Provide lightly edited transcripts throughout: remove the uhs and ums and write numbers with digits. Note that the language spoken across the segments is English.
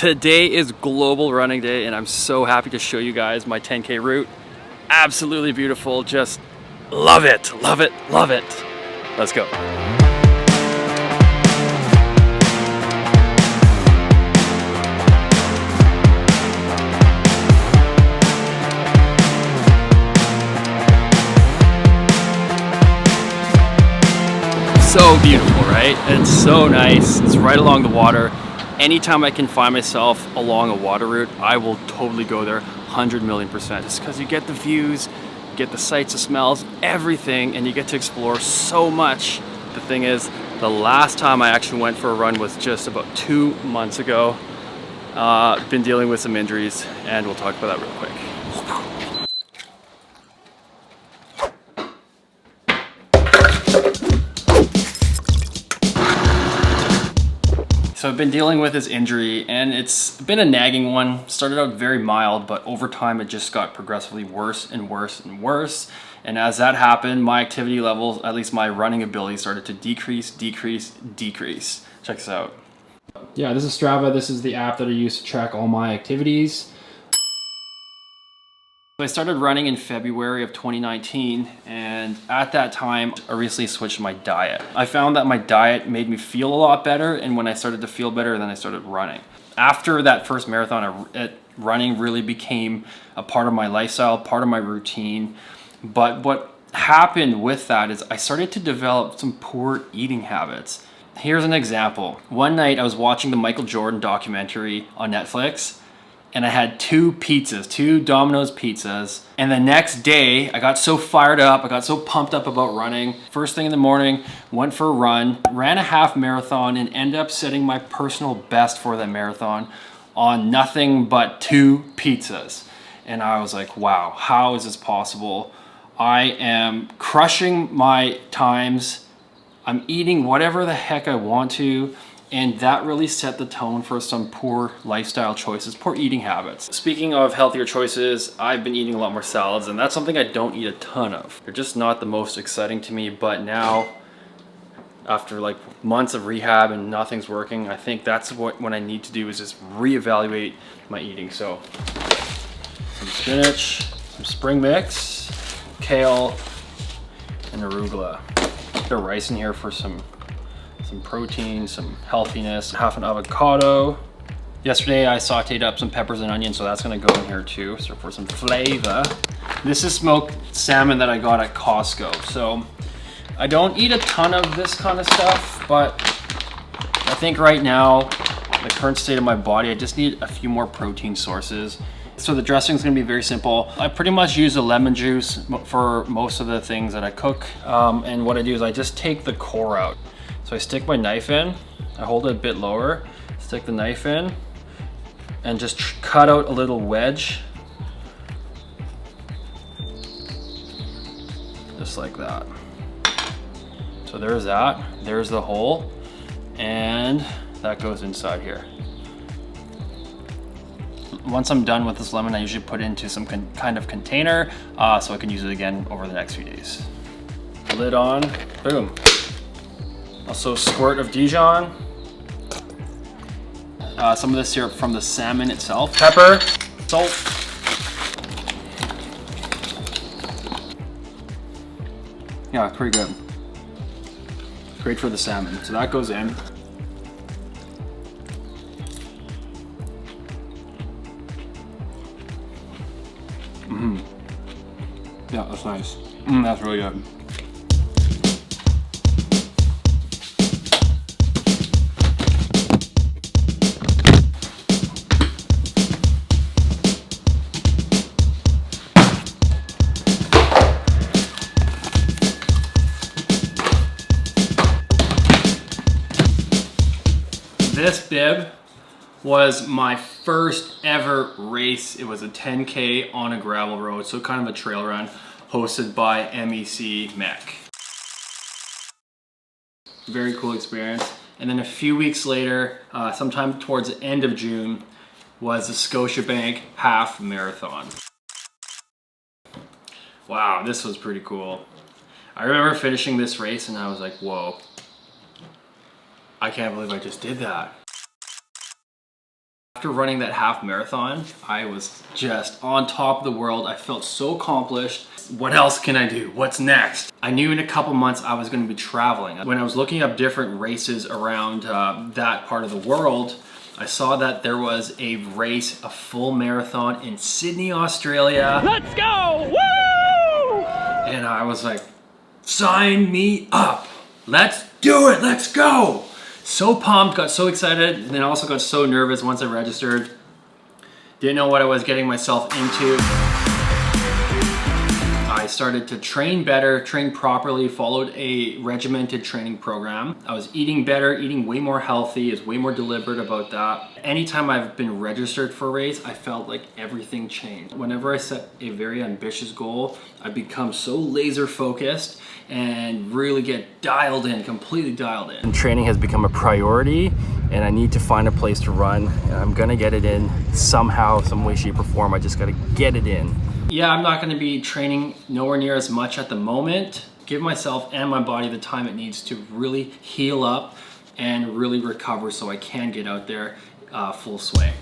Today is Global Running Day and I'm so happy to show you guys my 10K route. Absolutely beautiful, just love it, love it, love it. Let's go. So beautiful, right? It's so nice, it's right along the water. Anytime I can find myself along a water route, I will totally go there 100 million%. Just because you get the views, you get the sights, the smells, everything, and you get to explore so much. The thing is, the last time I actually went for a run was just about 2 months ago. Been dealing with some injuries, and we'll talk about that real quick. So I've been dealing with this injury and it's been a nagging one. Started out very mild, but over time it just got progressively worse and worse and worse. And as that happened, my activity levels, at least my running ability, started to decrease. Check this out. Yeah, this is Strava. This is the app that I use to track all my activities. I started running in February of 2019, and at that time, I recently switched my diet. I found that my diet made me feel a lot better, and when I started to feel better, then I started running. After that first marathon, running really became a part of my lifestyle, part of my routine. But what happened with that is I started to develop some poor eating habits. Here's an example. One night I was watching the Michael Jordan documentary on Netflix, and I had 2 pizzas, 2 Domino's pizzas. And the next day, I got so fired up, I got so pumped up about running. First thing in the morning, went for a run, ran a half marathon, and ended up setting my personal best for that marathon on nothing but 2 pizzas. And I was like, wow, how is this possible? I am crushing my times. I'm eating whatever the heck I want to. And that really set the tone for some poor lifestyle choices, poor eating habits. Speaking of healthier choices, I've been eating a lot more salads, and that's something I don't eat a ton of. They're just not the most exciting to me, but now, after like months of rehab and nothing's working, I think that's what I need to do is just reevaluate my eating. So, some spinach, some spring mix, kale, and arugula. Put rice in here for some protein, some healthiness, half an avocado. Yesterday I sauteed up some peppers and onions, so that's gonna go in here too, so for some flavor. This is smoked salmon that I got at Costco. So I don't eat a ton of this kind of stuff, but I think right now, the current state of my body, I just need a few more protein sources. So the dressing is gonna be very simple. I pretty much use a lemon juice for most of the things that I cook. And what I do is I just take the core out. So I stick my knife in, I hold it a bit lower, stick the knife in, and just cut out a little wedge. Just like that. So there's that, there's the hole, and that goes inside here. Once I'm done with this lemon, I usually put it into some kind of container so I can use it again over the next few days. Lid on, boom. Also, squirt of Dijon. Some of the syrup from the salmon itself. Pepper, salt. Yeah, pretty good. Great for the salmon. So that goes in. Yeah, that's nice. That's really good. This bib was my first ever race. It was a 10K on a gravel road, so kind of a trail run hosted by MEC Mech. Very cool experience. And then a few weeks later, sometime towards the end of June, was the Scotiabank half marathon. Wow, this was pretty cool. I remember finishing this race and I was like, whoa, I can't believe I just did that. After running that half marathon, I was just on top of the world. I felt so accomplished. What else can I do? What's next? I knew in a couple months I was going to be traveling. When I was looking up different races around that part of the world, I saw that there was a race, a full marathon in Sydney, Australia. Let's go! Woo! And I was like, sign me up. Let's do it. Let's go. So pumped, got so excited, and then also got so nervous once I registered. Didn't know what I was getting myself into. I started to train better, train properly, followed a regimented training program. I was eating better, eating way more healthy, is way more deliberate about that. Anytime I've been registered for a race, I felt like everything changed. Whenever I set a very ambitious goal, I become so laser focused and really get dialed in, completely dialed in. And training has become a priority, and I need to find a place to run. And I'm gonna get it in somehow, some way, shape, or form. I just gotta get it in. Yeah, I'm not gonna be training nowhere near as much at the moment. Give myself and my body the time it needs to really heal up and really recover so I can get out there full swing.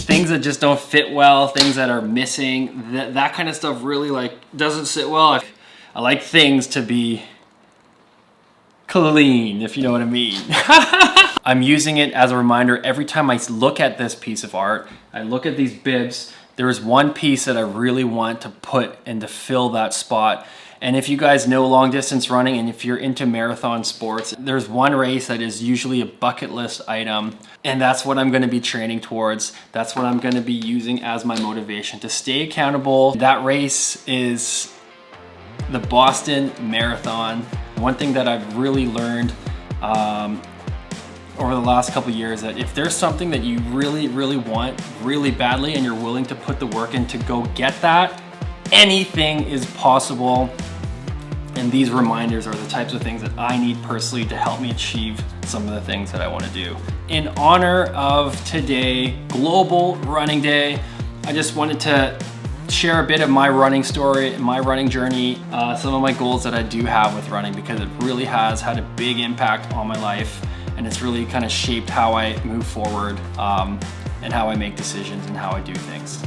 Things that just don't fit well, things that are missing, that kind of stuff really like doesn't sit well. I like things to be clean, if you know what I mean. I'm using it as a reminder every time I look at this piece of art, I look at these bibs, there is one piece that I really want to put and to fill that spot. And if you guys know long distance running and if you're into marathon sports, there's one race that is usually a bucket list item, and that's what I'm gonna be training towards. That's what I'm gonna be using as my motivation to stay accountable. That race is the Boston Marathon. One thing that I've really learned over the last couple of years, that if there's something that you really, really want really badly and you're willing to put the work in to go get that, anything is possible. And these reminders are the types of things that I need personally to help me achieve some of the things that I want to do. In honor of today, Global Running Day, I just wanted to share a bit of my running story, my running journey, some of my goals that I do have with running, because it really has had a big impact on my life, and it's really kind of shaped how I move forward and how I make decisions and how I do things.